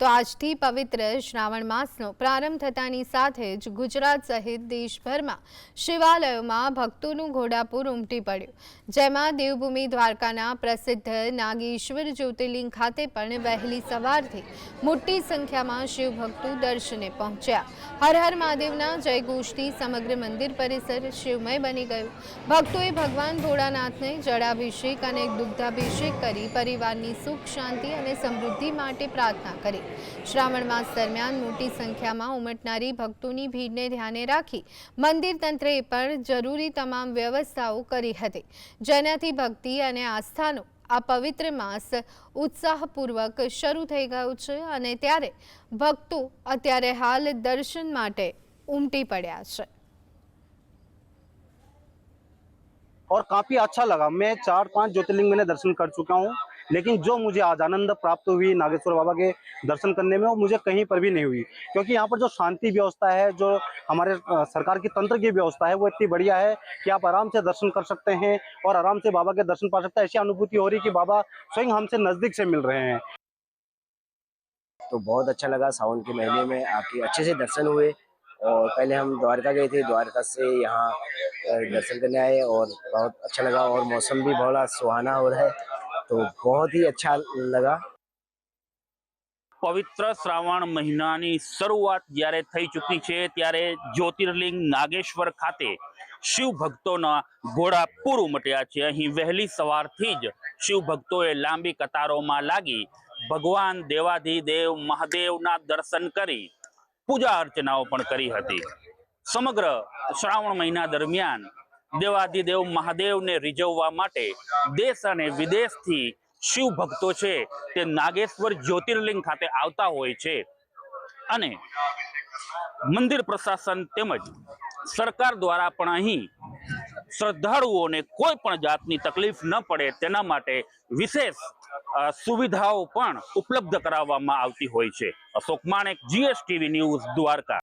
તો આજથી પવિત્ર શ્રાવણ માસનો પ્રારંભ થતાની સાથે જ ગુજરાત સહિત દેશભરમાં શિવાલયોમાં ભક્તોનું ઘોડાપૂર ઉમટી પડ્યું, જેમાં દેવભૂમિ દ્વારકાના પ્રસિદ્ધ નાગેશ્વર જ્યોતિર્લિંગ ખાતે પણ વહેલી સવારથી મોટી સંખ્યામાં શિવભક્તો દર્શને પહોંચ્યા। હર હર મહાદેવના જયઘોષથી સમગ્ર મંદિર પરિસર શિવમય બની ગયું। ભક્તોએ ભગવાન ભોળાનાથને જળાભિષેક અને દુગ્ધાભિષેક કરી પરિવારની સુખ શાંતિ અને સમૃદ્ધિ માટે પ્રાર્થના કરી। શ્રાવણ માસ દરમિયાન મોટી સંખ્યામાં ઉમટનારી ભક્તોની ભીડને ધ્યાને રાખી મંદિર તંત્રએ પણ જરૂરી તમામ વ્યવસ્થાઓ કરી હતી, જેનાથી ભક્તિ અને આસ્થાનો આ પવિત્ર માસ ઉત્સાહપૂર્વક શરૂ થઈ ગયો છે અને ત્યારે ભક્તો અત્યારે હાલ દર્શન માટે ઉમટી પડ્યા છે। और काफ़ी अच्छा लगा। मैं 4-5 ज्योतिर्लिंग मैंने दर्शन कर चुका हूँ, लेकिन जो मुझे आज आनंद प्राप्त हुई नागेश्वर बाबा के दर्शन करने में, वो मुझे कहीं पर भी नहीं हुई। क्योंकि यहाँ पर जो शांति व्यवस्था है, जो हमारे सरकार की तंत्र की व्यवस्था है, वो इतनी बढ़िया है कि आप आराम से दर्शन कर सकते हैं और आराम से बाबा के दर्शन पा सकते हैं। ऐसी अनुभूति हो रही कि बाबा स्वयं हमसे नज़दीक से मिल रहे हैं। तो बहुत अच्छा लगा। सावन के महीने में आपके अच्छे से दर्शन हुए और पहले हम द्वारका गए थे, द्वारका से यहाँ दर्शन करने आए और बहुत अच्छा लगा और मौसम भी बड़ा सुहाना हो रहा है, तो बहुत ही अच्छा लगा। पवित्र श्रावण महीनानी शरूआत ज्यारे थई चूकी छे त्यारे ज्योतिर्लिंग नागेश्वर खाते शिव भक्तोना घोड़ापूर उमट्या छे। अहीं वहेली सवारथी ज शिव भक्तोए लांबी कतारोमां लागी भगवान देवाधिदेव महादेवना दर्शन करी पूजा अर्चनाओ पण करी हती। समग्र श्रावण महीना दरमियान देवाधिदेव महादेव ने रिझववा माटे देश अने विदेशथी शिव भक्तो छे ते नागेश्वर ज्योतिर्लिंग खाते आवता होय छे अने मंदिर प्रशासन तेमज सरकार द्वारा पण अहीं श्रद्धाळुओने कोई पण जातनी तकलीफ न पड़े तेना माटे विशेष सुविधाओं पण उपलब्ध कराववामां आवती होय छे। Ashok Manek, GSTV news, Dwarka.